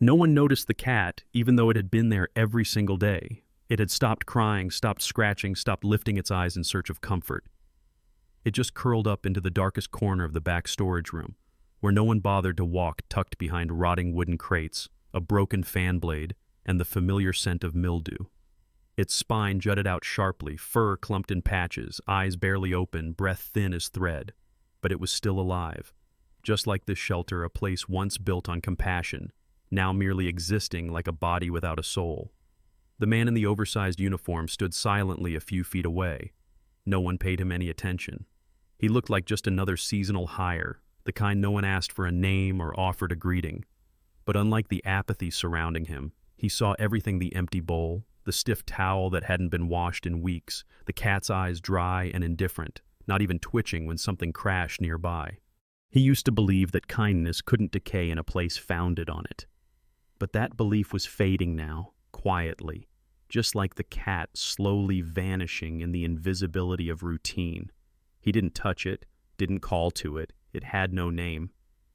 No one noticed the cat, even though it had been there every single day. It had stopped crying, stopped scratching, stopped lifting its eyes in search of comfort. It just curled up into the darkest corner of the back storage room, where no one bothered to walk, tucked behind rotting wooden crates, a broken fan blade, and the familiar scent of mildew. Its spine jutted out sharply, fur clumped in patches, eyes barely open, breath thin as thread. But it was still alive. Just like this shelter, a place once built on compassion, now merely existing like a body without a soul. The man in the oversized uniform stood silently a few feet away. No one paid him any attention. He looked like just another seasonal hire, the kind no one asked for a name or offered a greeting. But unlike the apathy surrounding him, he saw everything: the empty bowl, the stiff towel that hadn't been washed in weeks, the cat's eyes dry and indifferent, not even twitching when something crashed nearby. He used to believe that kindness couldn't decay in a place founded on it. But that belief was fading now, quietly, just like the cat slowly vanishing in the invisibility of routine. He didn't touch it, didn't call to it, it had no name.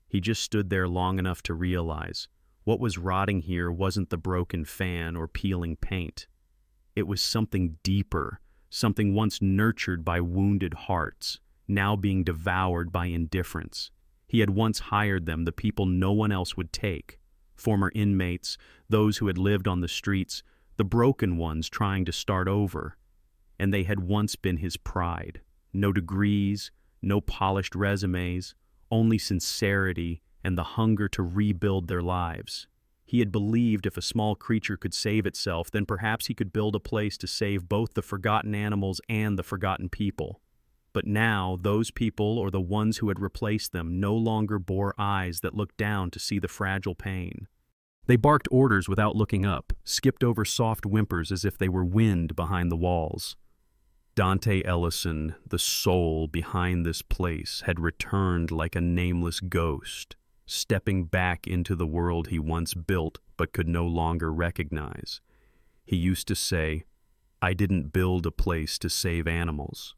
He just stood there long enough to realize what was rotting here wasn't the broken fan or peeling paint. It was something deeper, something once nurtured by wounded hearts, now being devoured by indifference. He had once hired them, the people no one else would take. Former inmates, those who had lived on the streets, the broken ones trying to start over. And they had once been his pride. No degrees, no polished resumes, only sincerity and the hunger to rebuild their lives. He had believed if a small creature could save itself, then perhaps he could build a place to save both the forgotten animals and the forgotten people. But now, those people, or the ones who had replaced them, no longer bore eyes that looked down to see the fragile pain. They barked orders without looking up, skipped over soft whimpers as if they were wind behind the walls. Dante Ellison, the soul behind this place, had returned like a nameless ghost, stepping back into the world he once built but could no longer recognize. He used to say, "I didn't build a place to save animals.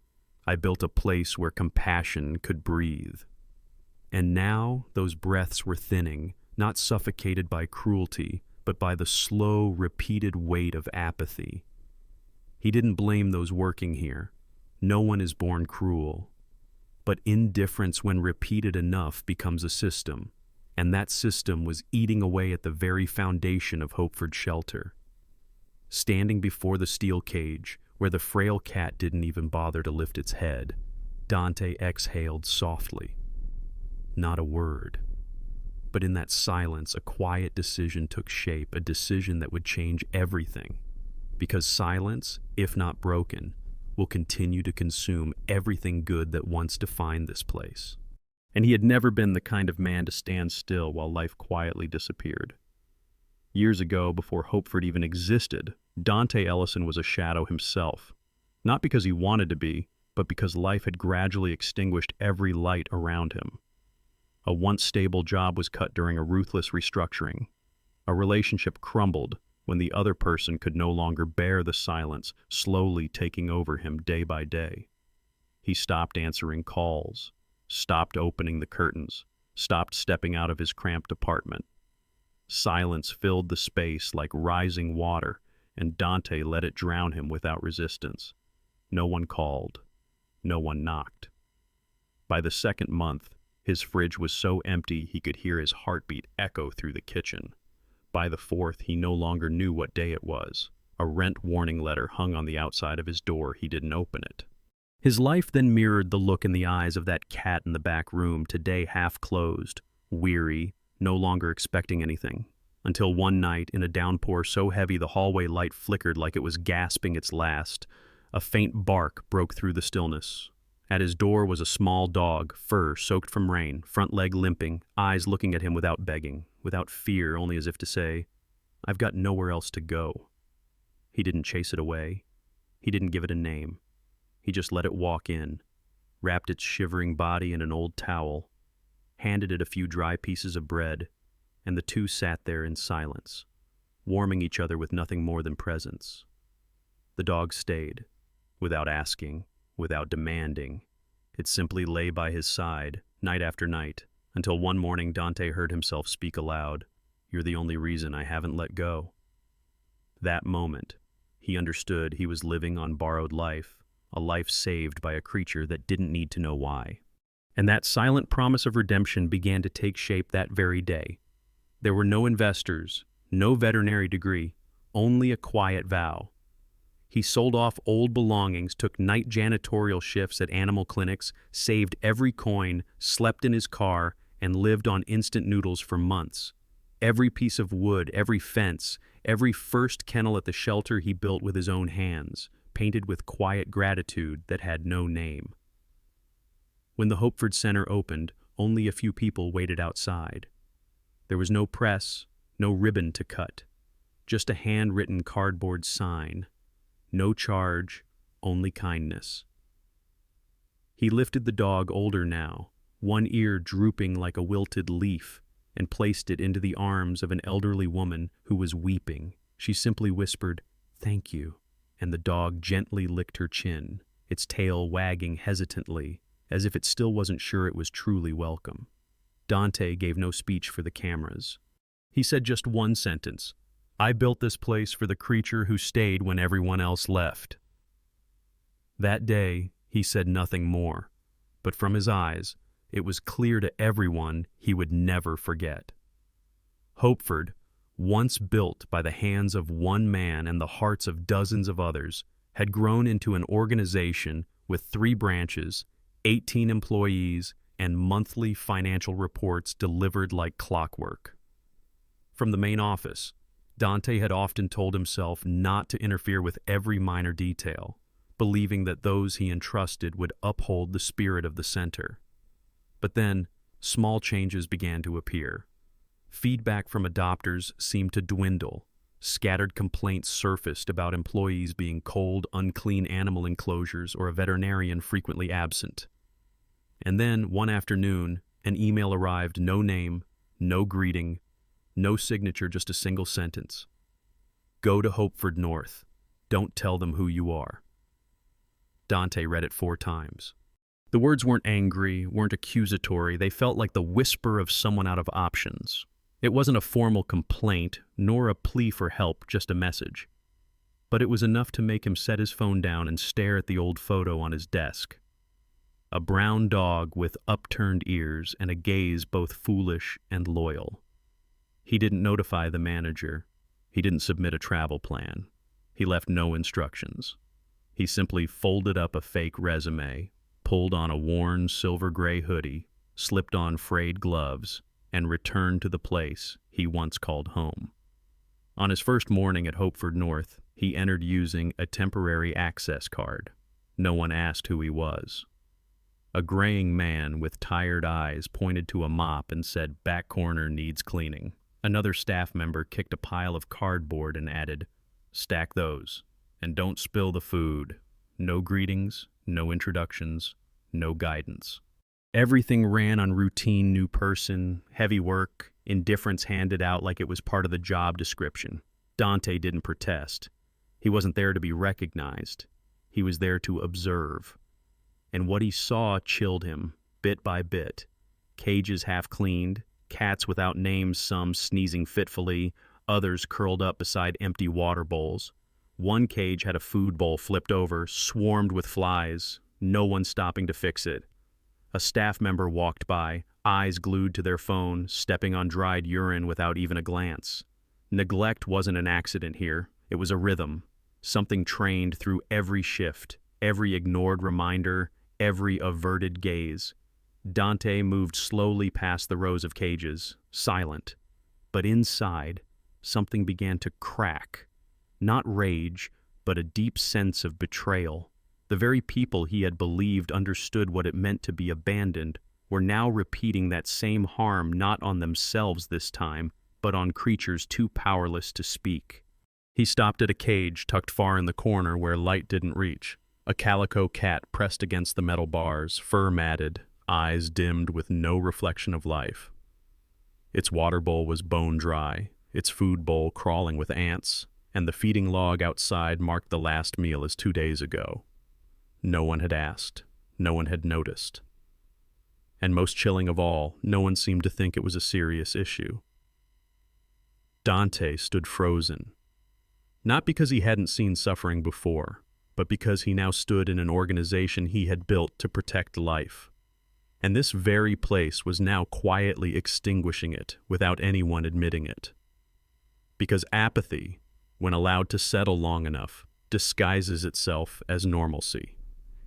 I built a place where compassion could breathe." And now those breaths were thinning, not suffocated by cruelty, but by the slow, repeated weight of apathy. He didn't blame those working here. No one is born cruel. But indifference, when repeated enough, becomes a system, and that system was eating away at the very foundation of Hopeford shelter. Standing before the steel cage, where the frail cat didn't even bother to lift its head, Dante exhaled softly. Not a word. But in that silence, a quiet decision took shape, a decision that would change everything. Because silence, if not broken, will continue to consume everything good that once defined this place. And he had never been the kind of man to stand still while life quietly disappeared. Years ago, before Hopeford even existed, Dante Ellison was a shadow himself. Not because he wanted to be, but because life had gradually extinguished every light around him. A once stable job was cut during a ruthless restructuring. A relationship crumbled when the other person could no longer bear the silence, slowly taking over him day by day. He stopped answering calls, stopped opening the curtains, stopped stepping out of his cramped apartment. Silence filled the space like rising water, and Dante let it drown him without resistance. No one called. No one knocked. By the second month, his fridge was so empty he could hear his heartbeat echo through the kitchen. By the fourth, he no longer knew what day it was. A rent warning letter hung on the outside of his door. He didn't open it. His life then mirrored the look in the eyes of that cat in the back room, today half closed, weary, no longer expecting anything. Until one night, in a downpour so heavy the hallway light flickered like it was gasping its last, a faint bark broke through the stillness. At his door was a small dog, fur soaked from rain, front leg limping, eyes looking at him without begging, without fear, only as if to say, "I've got nowhere else to go." He didn't chase it away. He didn't give it a name. He just let it walk in, wrapped its shivering body in an old towel, handed it a few dry pieces of bread, and the two sat there in silence, warming each other with nothing more than presence. The dog stayed, without asking, without demanding. It simply lay by his side, night after night, until one morning Dante heard himself speak aloud. You're the only reason I haven't let go." That moment, he understood he was living on borrowed life, a life saved by a creature that didn't need to know why. And that silent promise of redemption began to take shape that very day. There were no investors, no veterinary degree, only a quiet vow. He sold off old belongings, took night janitorial shifts at animal clinics, saved every coin, slept in his car, and lived on instant noodles for months. Every piece of wood, every fence, every first kennel at the shelter he built with his own hands, painted with quiet gratitude that had no name. When the Hopeford Center opened, only a few people waited outside. There was no press, no ribbon to cut, just a handwritten cardboard sign. No charge, only kindness. He lifted the dog, older now, one ear drooping like a wilted leaf, and placed it into the arms of an elderly woman who was weeping. She simply whispered, "Thank you," and the dog gently licked her chin, its tail wagging hesitantly, as if it still wasn't sure it was truly welcome. Dante gave no speech for the cameras. He said just one sentence: "I built this place for the creature who stayed when everyone else left." That day, he said nothing more, but from his eyes, it was clear to everyone he would never forget. Hopeford, once built by the hands of one man and the hearts of dozens of others, had grown into an organization with 3 branches, 18 employees, and monthly financial reports delivered like clockwork. From the main office, Dante had often told himself not to interfere with every minor detail, believing that those he entrusted would uphold the spirit of the center. But then, small changes began to appear. Feedback from adopters seemed to dwindle. Scattered complaints surfaced about employees being cold, unclean animal enclosures or a veterinarian frequently absent. And then, one afternoon, an email arrived, no name, no greeting, no signature, just a single sentence. "Go to Hopeford North. Don't tell them who you are." Dante read it 4 times. The words weren't angry, weren't accusatory. They felt like the whisper of someone out of options. It wasn't a formal complaint, nor a plea for help, just a message. But it was enough to make him set his phone down and stare at the old photo on his desk. A brown dog with upturned ears and a gaze both foolish and loyal. He didn't notify the manager. He didn't submit a travel plan. He left no instructions. He simply folded up a fake resume, pulled on a worn silver-gray hoodie, slipped on frayed gloves, and returned to the place he once called home. On his first morning at Hopeford North, he entered using a temporary access card. No one asked who he was. A graying man with tired eyes pointed to a mop and said, "Back corner needs cleaning." Another staff member kicked a pile of cardboard and added, "Stack those, and don't spill the food." No greetings, no introductions, no guidance. Everything ran on routine new person, heavy work, indifference handed out like it was part of the job description. Dante didn't protest. He wasn't there to be recognized. He was there to observe. And what he saw chilled him, bit by bit. Cages half cleaned, cats without names, some sneezing fitfully, others curled up beside empty water bowls. One cage had a food bowl flipped over, swarmed with flies, no one stopping to fix it. A staff member walked by, eyes glued to their phone, stepping on dried urine without even a glance. Neglect wasn't an accident here. It was a rhythm, something trained through every shift, every ignored reminder, every averted gaze. Dante moved slowly past the rows of cages, silent. But inside, something began to crack. Not rage, but a deep sense of betrayal. The very people he had believed understood what it meant to be abandoned were now repeating that same harm, not on themselves this time, but on creatures too powerless to speak. He stopped at a cage tucked far in the corner where light didn't reach. A calico cat pressed against the metal bars, fur matted, eyes dimmed with no reflection of life. Its water bowl was bone dry, its food bowl crawling with ants, and the feeding log outside marked the last meal as 2 days ago. No one had asked. No one had noticed. And most chilling of all, no one seemed to think it was a serious issue. Dante stood frozen. Not because he hadn't seen suffering before, but because he now stood in an organization he had built to protect life. And this very place was now quietly extinguishing it without anyone admitting it. Because apathy, when allowed to settle long enough, disguises itself as normalcy.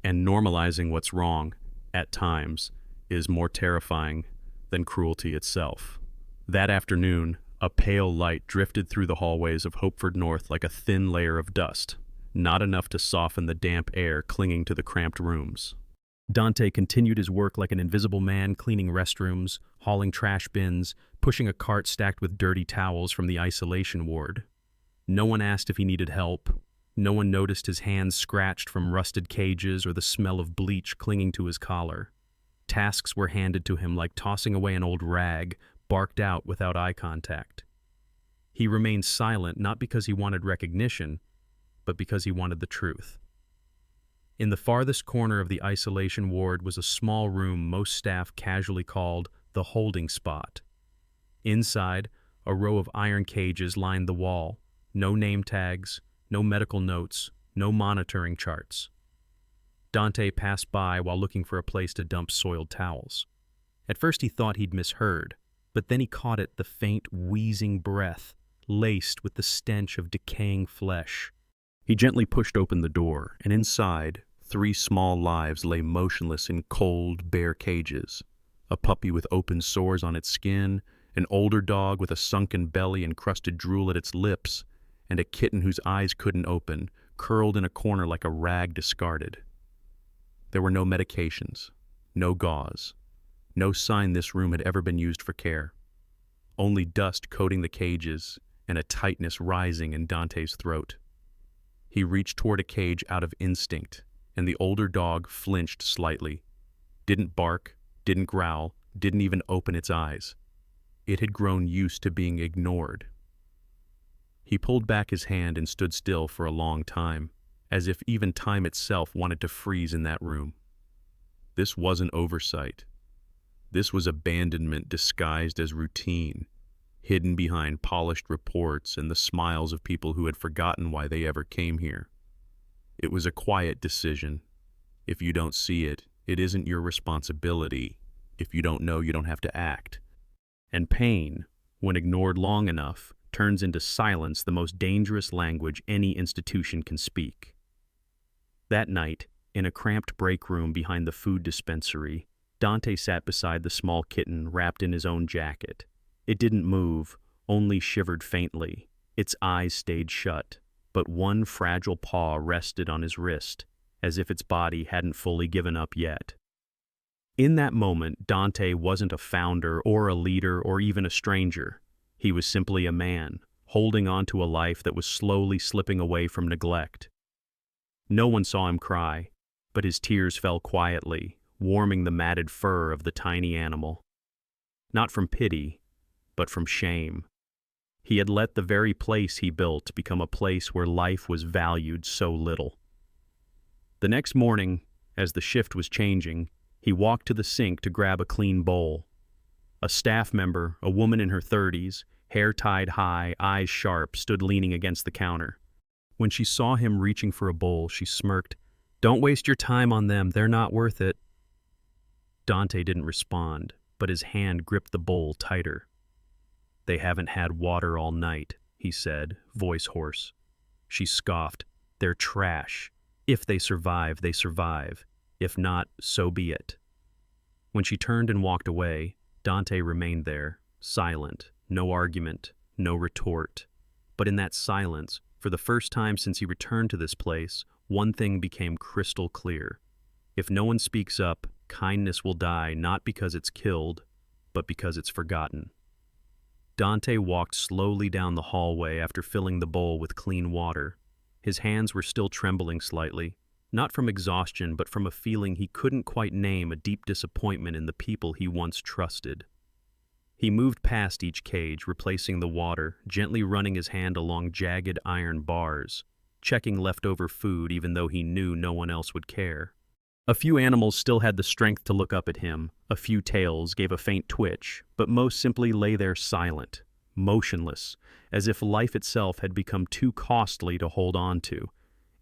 And normalizing what's wrong, at times, is more terrifying than cruelty itself. That afternoon, a pale light drifted through the hallways of Hopeford North like a thin layer of dust, not enough to soften the damp air clinging to the cramped rooms. Dante continued his work like an invisible man, cleaning restrooms, hauling trash bins, pushing a cart stacked with dirty towels from the isolation ward. No one asked if he needed help. No one noticed his hands scratched from rusted cages or the smell of bleach clinging to his collar. Tasks were handed to him like tossing away an old rag, barked out without eye contact. He remained silent not because he wanted recognition, but because he wanted the truth. In the farthest corner of the isolation ward was a small room most staff casually called the holding spot. Inside, a row of iron cages lined the wall. No name tags, no medical notes, no monitoring charts. Dante passed by while looking for a place to dump soiled towels. At first he thought he'd misheard, but then he caught the faint, wheezing breath, laced with the stench of decaying flesh. He gently pushed open the door, and inside, 3 small lives lay motionless in cold, bare cages. A puppy with open sores on its skin, an older dog with a sunken belly and crusted drool at its lips, and a kitten whose eyes couldn't open, curled in a corner like a rag discarded. There were no medications, no gauze, no sign this room had ever been used for care. Only dust coating the cages and a tightness rising in Dante's throat. He reached toward a cage out of instinct, and the older dog flinched slightly. Didn't bark, didn't growl, didn't even open its eyes. It had grown used to being ignored. He pulled back his hand and stood still for a long time, as if even time itself wanted to freeze in that room. This wasn't oversight. This was abandonment disguised as routine, hidden behind polished reports and the smiles of people who had forgotten why they ever came here. It was a quiet decision. If you don't see it, it isn't your responsibility. If you don't know, you don't have to act. And pain, when ignored long enough, turns into silence, the most dangerous language any institution can speak. That night, in a cramped break room behind the food dispensary, Dante sat beside the small kitten wrapped in his own jacket. It didn't move, only shivered faintly. Its eyes stayed shut, but one fragile paw rested on his wrist, as if its body hadn't fully given up yet. In that moment, Dante wasn't a founder or a leader or even a stranger. He was simply a man, holding on to a life that was slowly slipping away from neglect. No one saw him cry, but his tears fell quietly, warming the matted fur of the tiny animal. Not from pity, but from shame. He had let the very place he built become a place where life was valued so little. The next morning, as the shift was changing, he walked to the sink to grab a clean bowl. A staff member, a woman in her 30s, hair tied high, eyes sharp, stood leaning against the counter. When she saw him reaching for a bowl, she smirked, "Don't waste your time on them, they're not worth it." Dante didn't respond, but his hand gripped the bowl tighter. "They haven't had water all night," he said, voice hoarse. She scoffed, "They're trash. If they survive, they survive. If not, so be it." When she turned and walked away, Dante remained there, silent, no argument, no retort. But in that silence, for the first time since he returned to this place, one thing became crystal clear. If no one speaks up, kindness will die not because it's killed, but because it's forgotten. Dante walked slowly down the hallway after filling the bowl with clean water. His hands were still trembling slightly, not from exhaustion but from a feeling he couldn't quite name, a deep disappointment in the people he once trusted. He moved past each cage, replacing the water, gently running his hand along jagged iron bars, checking leftover food even though he knew no one else would care. A few animals still had the strength to look up at him, a few tails gave a faint twitch, but most simply lay there silent, motionless, as if life itself had become too costly to hold on to.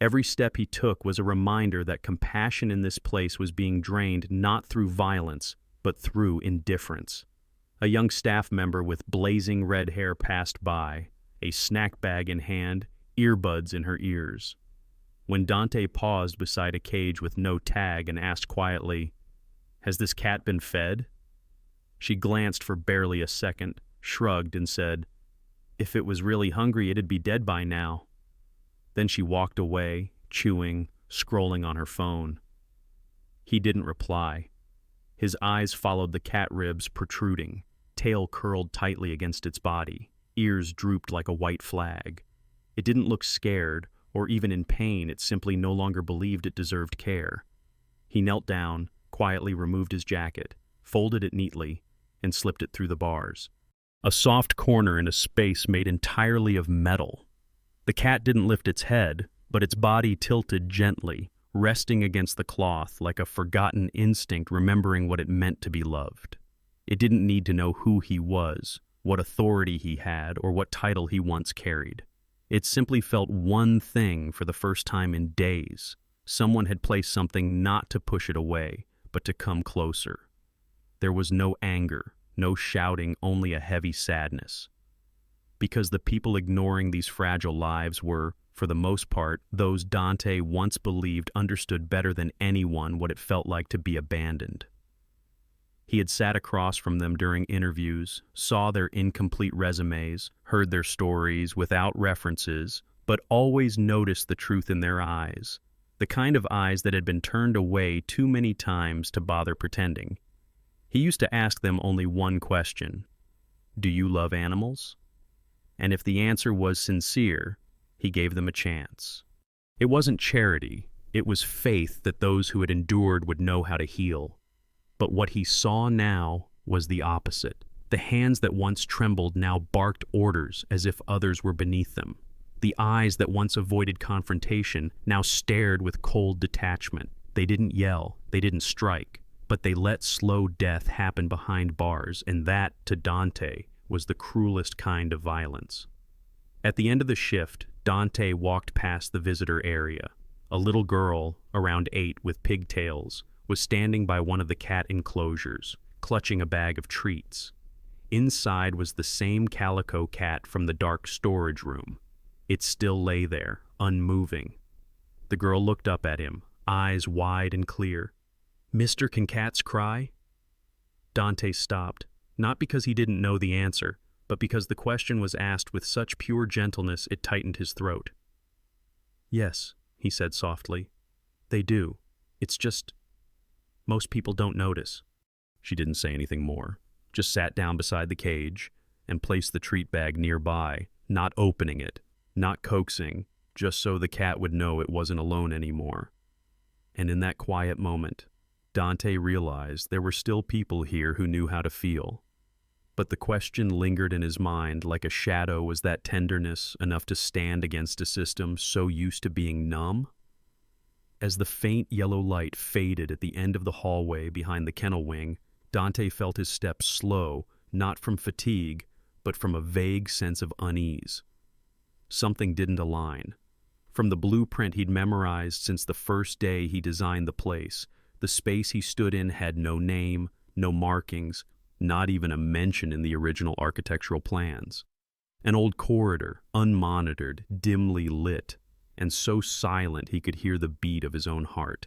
Every step he took was a reminder that compassion in this place was being drained not through violence, but through indifference. A young staff member with blazing red hair passed by, a snack bag in hand, earbuds in her ears. When Dante paused beside a cage with no tag and asked quietly, "Has this cat been fed?" She glanced for barely a second, shrugged, and said, "If it was really hungry, it'd be dead by now." Then she walked away, chewing, scrolling on her phone. He didn't reply. His eyes followed the cat ribs protruding, tail curled tightly against its body, ears drooped like a white flag. It didn't look scared, or even in pain. It simply no longer believed it deserved care. He knelt down, quietly removed his jacket, folded it neatly, and slipped it through the bars. A soft corner in a space made entirely of metal. The cat didn't lift its head, but its body tilted gently, resting against the cloth like a forgotten instinct remembering what it meant to be loved. It didn't need to know who he was, what authority he had, or what title he once carried. It simply felt one thing for the first time in days. Someone had placed something not to push it away, but to come closer. There was no anger, no shouting, only a heavy sadness. Because the people ignoring these fragile lives were, for the most part, those Dante once believed understood better than anyone what it felt like to be abandoned. He had sat across from them during interviews, saw their incomplete resumes, heard their stories without references, but always noticed the truth in their eyes, the kind of eyes that had been turned away too many times to bother pretending. He used to ask them only one question: "Do you love animals?" And if the answer was sincere, he gave them a chance. It wasn't charity, it was faith that those who had endured would know how to heal. But what he saw now was the opposite. The hands that once trembled now barked orders as if others were beneath them. The eyes that once avoided confrontation now stared with cold detachment. They didn't yell, they didn't strike, but they let slow death happen behind bars, and that, to Dante, was the cruelest kind of violence. At the end of the shift, Dante walked past the visitor area. A little girl, around 8 with pigtails, was standing by one of the cat enclosures, clutching a bag of treats. Inside was the same calico cat from the dark storage room. It still lay there, unmoving. The girl looked up at him, eyes wide and clear. "Mister, can cats cry?" Dante stopped, not because he didn't know the answer, but because the question was asked with such pure gentleness it tightened his throat. "Yes," he said softly. "They do. It's just, most people don't notice." She didn't say anything more, just sat down beside the cage and placed the treat bag nearby, not opening it, not coaxing, just so the cat would know it wasn't alone anymore. And in that quiet moment, Dante realized there were still people here who knew how to feel. But the question lingered in his mind like a shadow. Was that tenderness enough to stand against a system so used to being numb? As the faint yellow light faded at the end of the hallway behind the kennel wing, Dante felt his steps slow, not from fatigue, but from a vague sense of unease. Something didn't align. From the blueprint he'd memorized since the first day he designed the place, the space he stood in had no name, no markings, not even a mention in the original architectural plans. An old corridor, unmonitored, dimly lit, and so silent he could hear the beat of his own heart.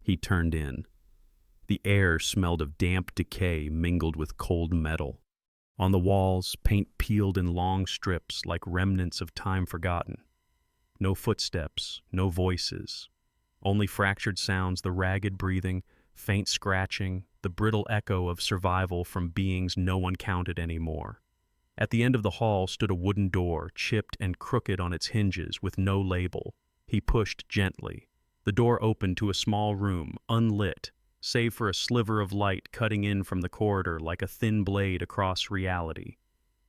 He turned in. The air smelled of damp decay mingled with cold metal. On the walls, paint peeled in long strips like remnants of time forgotten. No footsteps, no voices. Only fractured sounds, the ragged breathing, faint scratching, the brittle echo of survival from beings no one counted anymore. At the end of the hall stood a wooden door, chipped and crooked on its hinges, with no label. He pushed gently. The door opened to a small room, unlit, save for a sliver of light cutting in from the corridor like a thin blade across reality.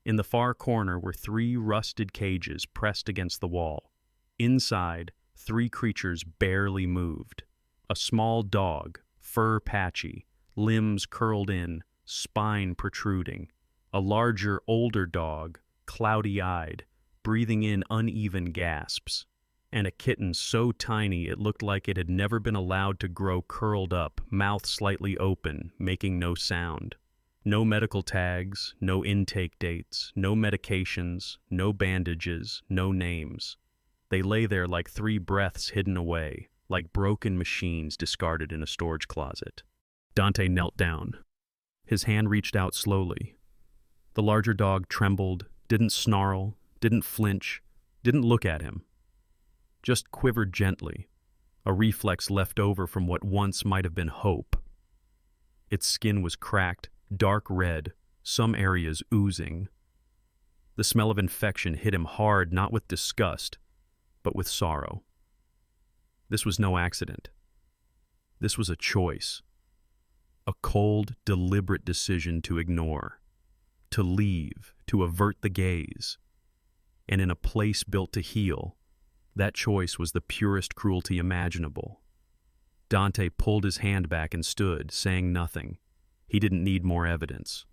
In the far corner were 3 rusted cages pressed against the wall. Inside, 3 creatures barely moved. A small dog, fur patchy, limbs curled in, spine protruding. A larger, older dog, cloudy-eyed, breathing in uneven gasps, and a kitten so tiny it looked like it had never been allowed to grow, curled up, mouth slightly open, making no sound. No medical tags, no intake dates, no medications, no bandages, no names. They lay there like 3 breaths hidden away, like broken machines discarded in a storage closet. Dante knelt down. His hand reached out slowly. The larger dog trembled, didn't snarl, didn't flinch, didn't look at him. Just quivered gently, a reflex left over from what once might have been hope. Its skin was cracked, dark red, some areas oozing. The smell of infection hit him hard, not with disgust, but with sorrow. This was no accident. This was a choice. A cold, deliberate decision to ignore, to leave, to avert the gaze. And in a place built to heal, that choice was the purest cruelty imaginable. Dante pulled his hand back and stood, saying nothing. He didn't need more evidence.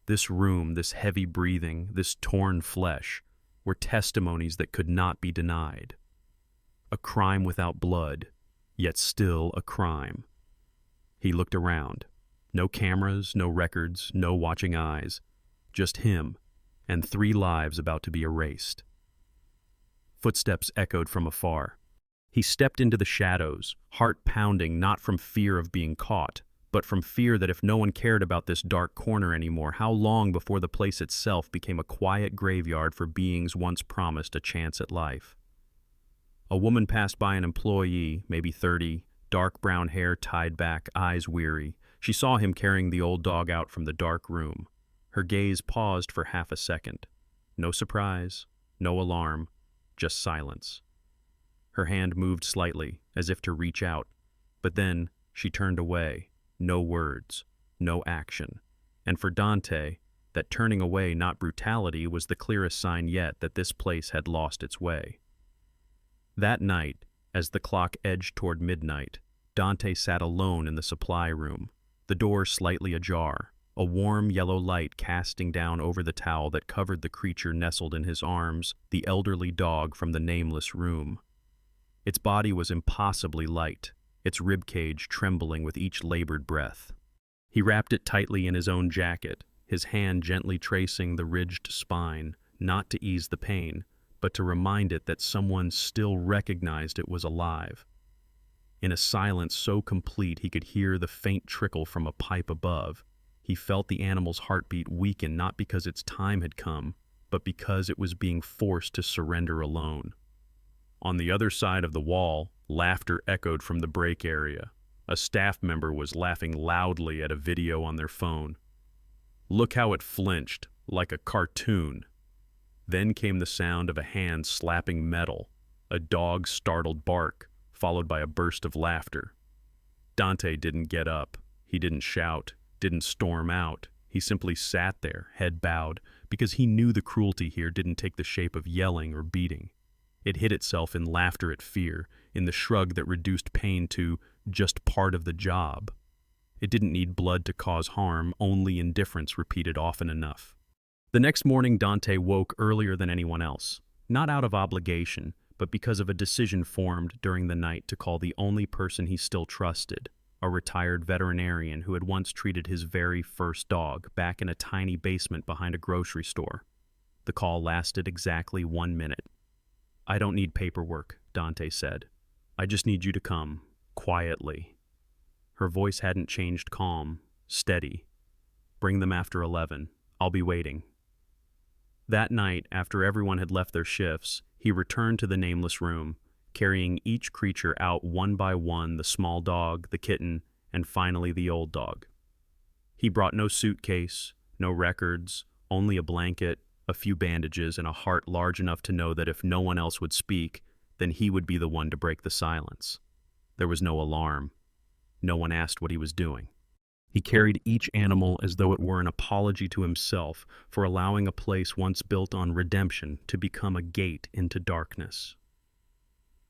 This room, this heavy breathing, this torn flesh, were testimonies that could not be denied. A crime without blood, yet still a crime. He looked around. No cameras, no records, no watching eyes. Just him, and 3 lives about to be erased. Footsteps echoed from afar. He stepped into the shadows, heart pounding not from fear of being caught, but from fear that if no one cared about this dark corner anymore, how long before the place itself became a quiet graveyard for beings once promised a chance at life. A woman passed by an employee, maybe 30, dark brown hair tied back, eyes weary. She saw him carrying the old dog out from the dark room. Her gaze paused for half a second. No surprise, no alarm, just silence. Her hand moved slightly, as if to reach out, but then she turned away. No words, no action. And for Dante, that turning away, not brutality, was the clearest sign yet that this place had lost its way. That night, as the clock edged toward midnight, Dante sat alone in the supply room, the door slightly ajar, a warm yellow light casting down over the towel that covered the creature nestled in his arms, the elderly dog from the nameless room. Its body was impossibly light, its ribcage trembling with each labored breath. He wrapped it tightly in his own jacket, his hand gently tracing the ridged spine, not to ease the pain, but to remind it that someone still recognized it was alive. In a silence so complete he could hear the faint trickle from a pipe above, he felt the animal's heartbeat weaken not because its time had come, but because it was being forced to surrender alone. On the other side of the wall, laughter echoed from the break area. A staff member was laughing loudly at a video on their phone. Look how it flinched, like a cartoon. Then came the sound of a hand slapping metal, a dog's startled bark, followed by a burst of laughter. Dante didn't get up. He didn't shout, didn't storm out. He simply sat there, head bowed, because he knew the cruelty here didn't take the shape of yelling or beating. It hid itself in laughter at fear, in the shrug that reduced pain to just part of the job. It didn't need blood to cause harm, only indifference repeated often enough. The next morning, Dante woke earlier than anyone else, not out of obligation, but because of a decision formed during the night to call the only person he still trusted, a retired veterinarian who had once treated his very first dog back in a tiny basement behind a grocery store. The call lasted exactly 1 minute. "I don't need paperwork," Dante said. "I just need you to come, quietly." Her voice hadn't changed, calm, steady. "Bring them after 11. I'll be waiting." That night, after everyone had left their shifts, he returned to the nameless room, carrying each creature out one by one, the small dog, the kitten, and finally the old dog. He brought no suitcase, no records, only a blanket, a few bandages, and a heart large enough to know that if no one else would speak, then he would be the one to break the silence. There was no alarm. No one asked what he was doing. He carried each animal as though it were an apology to himself for allowing a place once built on redemption to become a gate into darkness.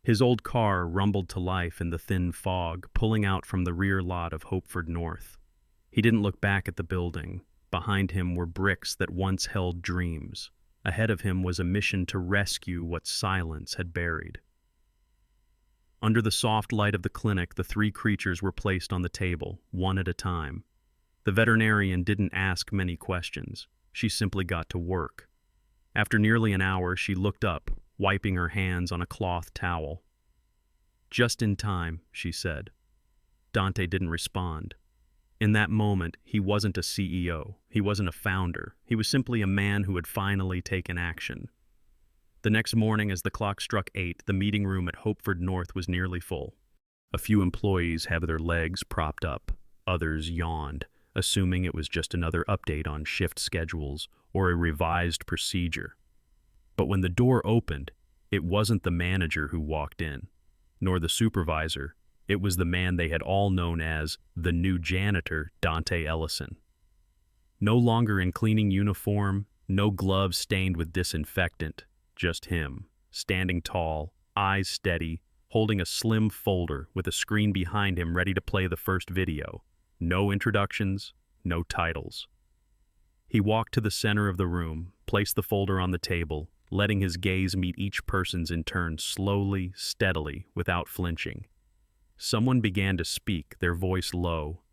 His old car rumbled to life in the thin fog, pulling out from the rear lot of Hopeford North. He didn't look back at the building. Behind him were bricks that once held dreams. Ahead of him was a mission to rescue what silence had buried. Under the soft light of the clinic, the three creatures were placed on the table, one at a time. The veterinarian didn't ask many questions. She simply got to work. After nearly an hour, she looked up, wiping her hands on a cloth towel. "Just in time," she said. Dante didn't respond. In that moment, he wasn't a CEO. He wasn't a founder. He was simply a man who had finally taken action. The next morning, as the clock struck 8, the meeting room at Hopeford North was nearly full. A few employees had their legs propped up. Others yawned, assuming it was just another update on shift schedules or a revised procedure. But when the door opened, it wasn't the manager who walked in, nor the supervisor. It was the man they had all known as the new janitor, Dante Ellison. No longer in cleaning uniform, no gloves stained with disinfectant, just him, standing tall, eyes steady, holding a slim folder with a screen behind him ready to play the first video. No introductions, no titles. He walked to the center of the room, placed the folder on the table, letting his gaze meet each person's in turn slowly, steadily, without flinching. Someone began to speak, their voice low.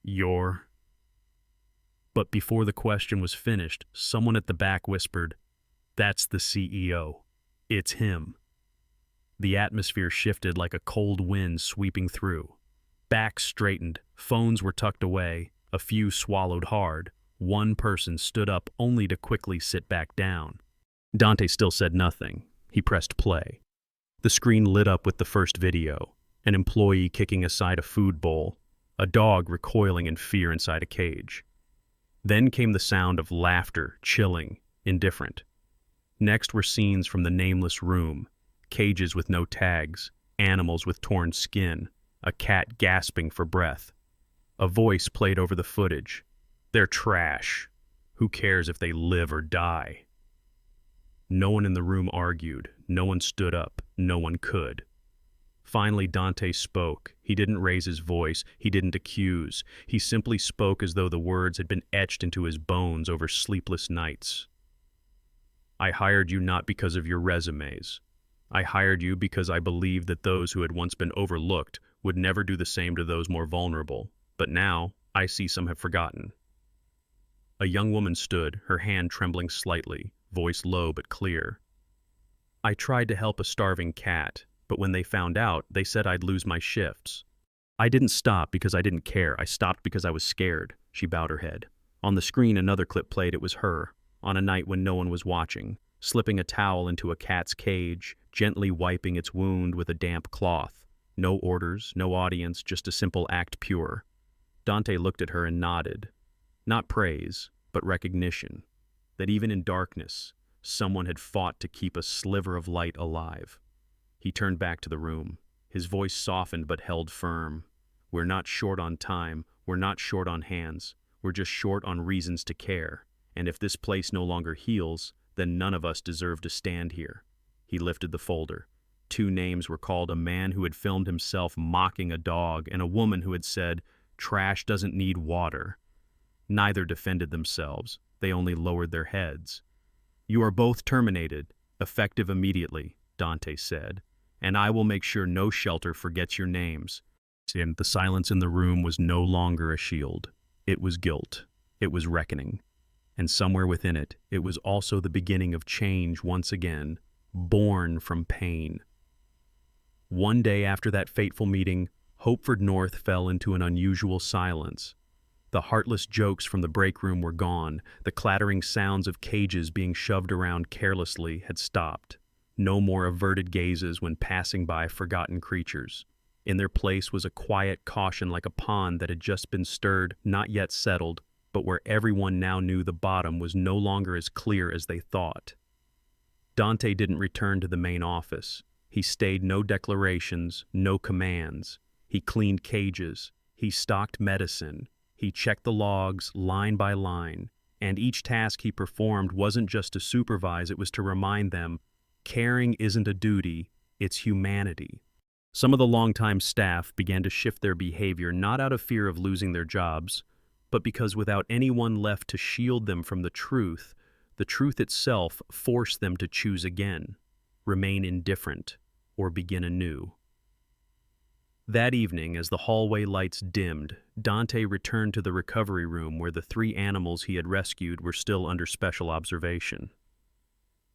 "You're..." But before the question was finished, someone at the back whispered, "That's the CEO. It's him." The atmosphere shifted like a cold wind sweeping through. Backs straightened, phones were tucked away, a few swallowed hard. One person stood up only to quickly sit back down. Dante still said nothing. He pressed play. The screen lit up with the first video. An employee kicking aside a food bowl, a dog recoiling in fear inside a cage. Then came the sound of laughter, chilling, indifferent. Next were scenes from the nameless room, cages with no tags, animals with torn skin, a cat gasping for breath. A voice played over the footage. "They're trash. Who cares if they live or die?" No one in the room argued, no one stood up, no one could. Finally, Dante spoke. He didn't raise his voice. He didn't accuse. He simply spoke as though the words had been etched into his bones over sleepless nights. "I hired you not because of your resumes. I hired you because I believed that those who had once been overlooked would never do the same to those more vulnerable. But now, I see some have forgotten." A young woman stood, her hand trembling slightly, voice low but clear. "I tried to help a starving cat. But when they found out, they said I'd lose my shifts. I didn't stop because I didn't care. I stopped because I was scared." She bowed her head. On the screen, another clip played. It was her, on a night when no one was watching, slipping a towel into a cat's cage, gently wiping its wound with a damp cloth. No orders, no audience, just a simple act pure. Dante looked at her and nodded. Not praise, but recognition. That even in darkness, someone had fought to keep a sliver of light alive. He turned back to the room. His voice softened but held firm. "We're not short on time. We're not short on hands. We're just short on reasons to care. And if this place no longer heals, then none of us deserve to stand here." He lifted the folder. 2 names were called: a man who had filmed himself mocking a dog and a woman who had said, "Trash doesn't need water." Neither defended themselves. They only lowered their heads. "You are both terminated, effective immediately," Dante said. "And I will make sure no shelter forgets your names." And the silence in the room was no longer a shield. It was guilt. It was reckoning. And somewhere within it, it was also the beginning of change once again, born from pain. One day after that fateful meeting, Hopeford North fell into an unusual silence. The heartless jokes from the break room were gone. The clattering sounds of cages being shoved around carelessly had stopped. No more averted gazes when passing by forgotten creatures. In their place was a quiet caution like a pond that had just been stirred, not yet settled, but where everyone now knew the bottom was no longer as clear as they thought. Dante didn't return to the main office. He stayed. No declarations, no commands. He cleaned cages. He stocked medicine. He checked the logs line by line. And each task he performed wasn't just to supervise, it was to remind them, caring isn't a duty, it's humanity. Some of the longtime staff began to shift their behavior not out of fear of losing their jobs, but because without anyone left to shield them from the truth itself forced them to choose again, remain indifferent, or begin anew. That evening, as the hallway lights dimmed, Dante returned to the recovery room where the 3 animals he had rescued were still under special observation.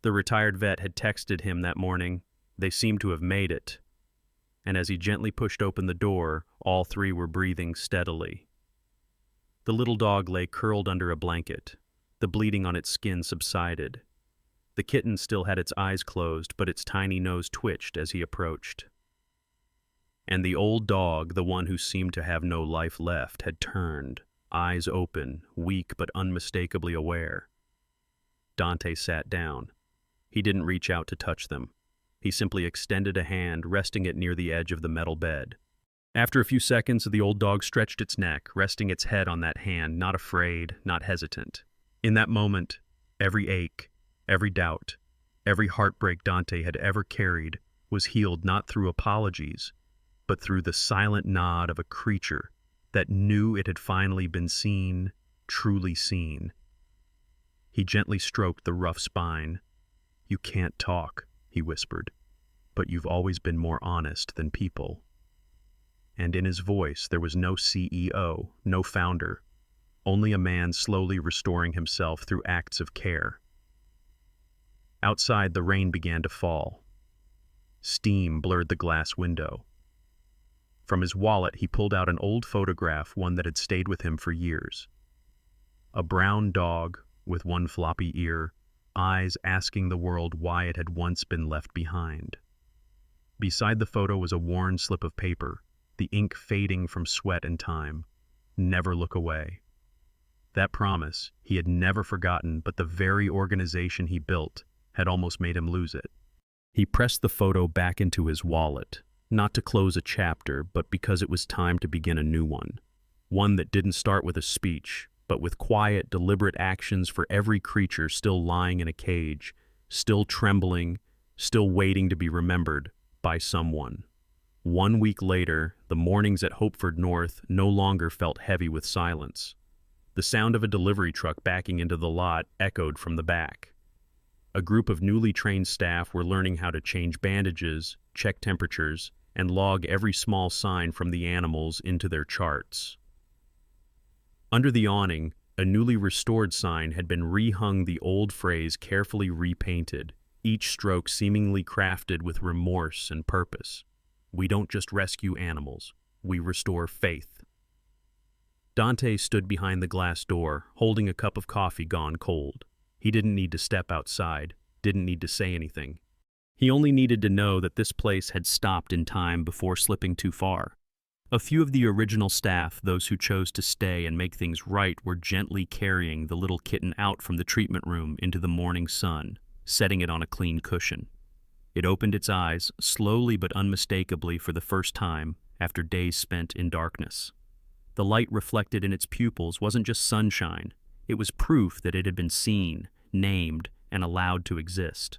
The retired vet had texted him that morning, "They seem to have made it." And as he gently pushed open the door, all 3 were breathing steadily. The little dog lay curled under a blanket. The bleeding on its skin subsided. The kitten still had its eyes closed, but its tiny nose twitched as he approached. And the old dog, the one who seemed to have no life left, had turned, eyes open, weak but unmistakably aware. Dante sat down. He didn't reach out to touch them. He simply extended a hand, resting it near the edge of the metal bed. After a few seconds, the old dog stretched its neck, resting its head on that hand, not afraid, not hesitant. In that moment, every ache, every doubt, every heartbreak Dante had ever carried was healed not through apologies, but through the silent nod of a creature that knew it had finally been seen, truly seen. He gently stroked the rough spine. "You can't talk," he whispered, "but you've always been more honest than people." And in his voice there was no CEO, no founder, only a man slowly restoring himself through acts of care. Outside, the rain began to fall. Steam blurred the glass window. From his wallet, he pulled out an old photograph, one that had stayed with him for years. A brown dog with one floppy ear, eyes asking the world why it had once been left behind. Beside the photo was a worn slip of paper, the ink fading from sweat and time. Never look away. That promise he had never forgotten, but the very organization he built had almost made him lose it. He pressed the photo back into his wallet, not to close a chapter, but because it was time to begin a new one. One that didn't start with a speech, but with quiet, deliberate actions for every creature still lying in a cage, still trembling, still waiting to be remembered by someone. 1 week later, the mornings at Hopeford North no longer felt heavy with silence. The sound of a delivery truck backing into the lot echoed from the back. A group of newly trained staff were learning how to change bandages, check temperatures, and log every small sign from the animals into their charts. Under the awning, a newly restored sign had been rehung, the old phrase carefully repainted, each stroke seemingly crafted with remorse and purpose. "We don't just rescue animals, we restore faith." Dante stood behind the glass door, holding a cup of coffee gone cold. He didn't need to step outside, didn't need to say anything. He only needed to know that this place had stopped in time before slipping too far. A few of the original staff, those who chose to stay and make things right, were gently carrying the little kitten out from the treatment room into the morning sun, setting it on a clean cushion. It opened its eyes, slowly but unmistakably for the first time after days spent in darkness. The light reflected in its pupils wasn't just sunshine, it was proof that it had been seen, named, and allowed to exist.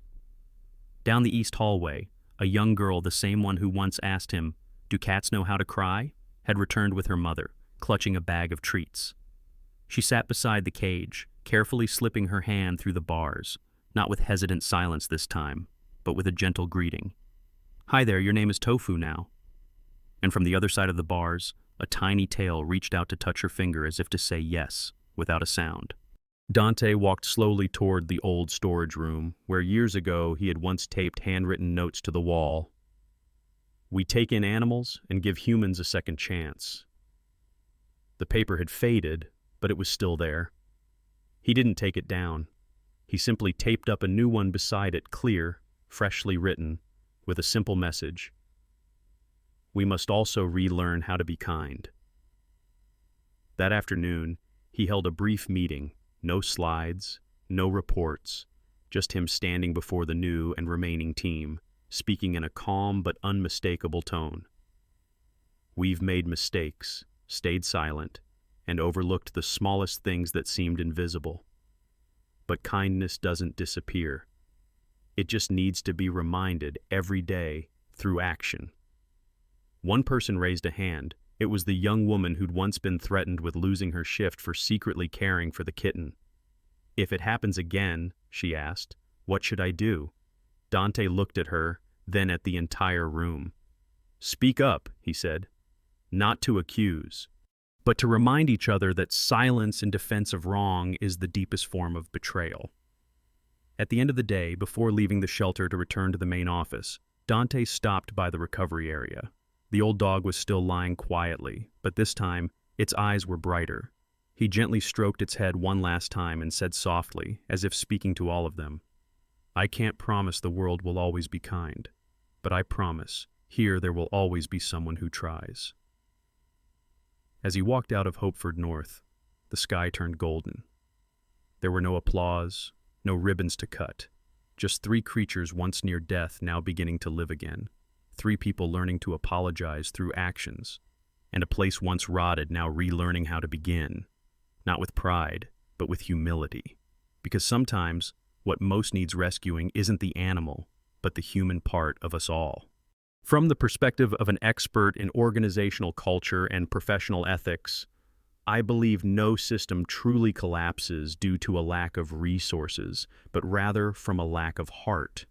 Down the east hallway, a young girl, the same one who once asked him, "Do cats know how to cry?" had returned with her mother, clutching a bag of treats. She sat beside the cage, carefully slipping her hand through the bars, not with hesitant silence this time, but with a gentle greeting. "Hi there, your name is Tofu now." And from the other side of the bars, a tiny tail reached out to touch her finger as if to say yes, without a sound. Dante walked slowly toward the old storage room, where years ago he had once taped handwritten notes to the wall. "We take in animals and give humans a second chance." The paper had faded, but it was still there. He didn't take it down. He simply taped up a new one beside it, clear, freshly written, with a simple message. "We must also relearn how to be kind." That afternoon, he held a brief meeting. No slides, no reports, just him standing before the new and remaining team, speaking in a calm but unmistakable tone. "We've made mistakes, stayed silent, and overlooked the smallest things that seemed invisible. But kindness doesn't disappear. It just needs to be reminded every day through action." One person raised a hand, It was the young woman who'd once been threatened with losing her shift for secretly caring for the kitten. "If it happens again," she asked, "what should I do?" Dante looked at her, then at the entire room. "Speak up," he said. "Not to accuse, but to remind each other that silence in defense of wrong is the deepest form of betrayal." At the end of the day, before leaving the shelter to return to the main office, Dante stopped by the recovery area. The old dog was still lying quietly, but this time, its eyes were brighter. He gently stroked its head one last time and said softly, as if speaking to all of them, "I can't promise the world will always be kind, but I promise, here there will always be someone who tries." As he walked out of Hopeford North, the sky turned golden. There were no applause, no ribbons to cut, just three creatures once near death now beginning to live again, three people learning to apologize through actions, and a place once rotted now relearning how to begin, not with pride, but with humility. Because sometimes, what most needs rescuing isn't the animal, but the human part of us all. From the perspective of an expert in organizational culture and professional ethics, I believe no system truly collapses due to a lack of resources, but rather from a lack of heart.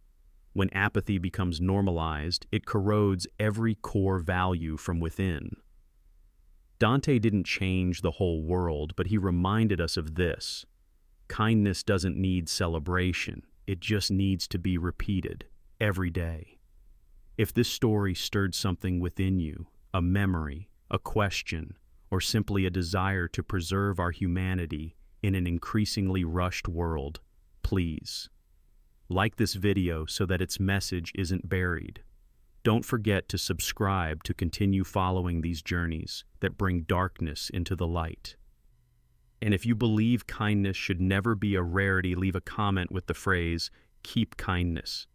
When apathy becomes normalized, it corrodes every core value from within. Dante didn't change the whole world, but he reminded us of this. Kindness doesn't need celebration. It just needs to be repeated every day. If this story stirred something within you, a memory, a question, or simply a desire to preserve our humanity in an increasingly rushed world, please like this video so that its message isn't buried. Don't forget to subscribe to continue following these journeys that bring darkness into the light. And if you believe kindness should never be a rarity, leave a comment with the phrase, "Keep kindness."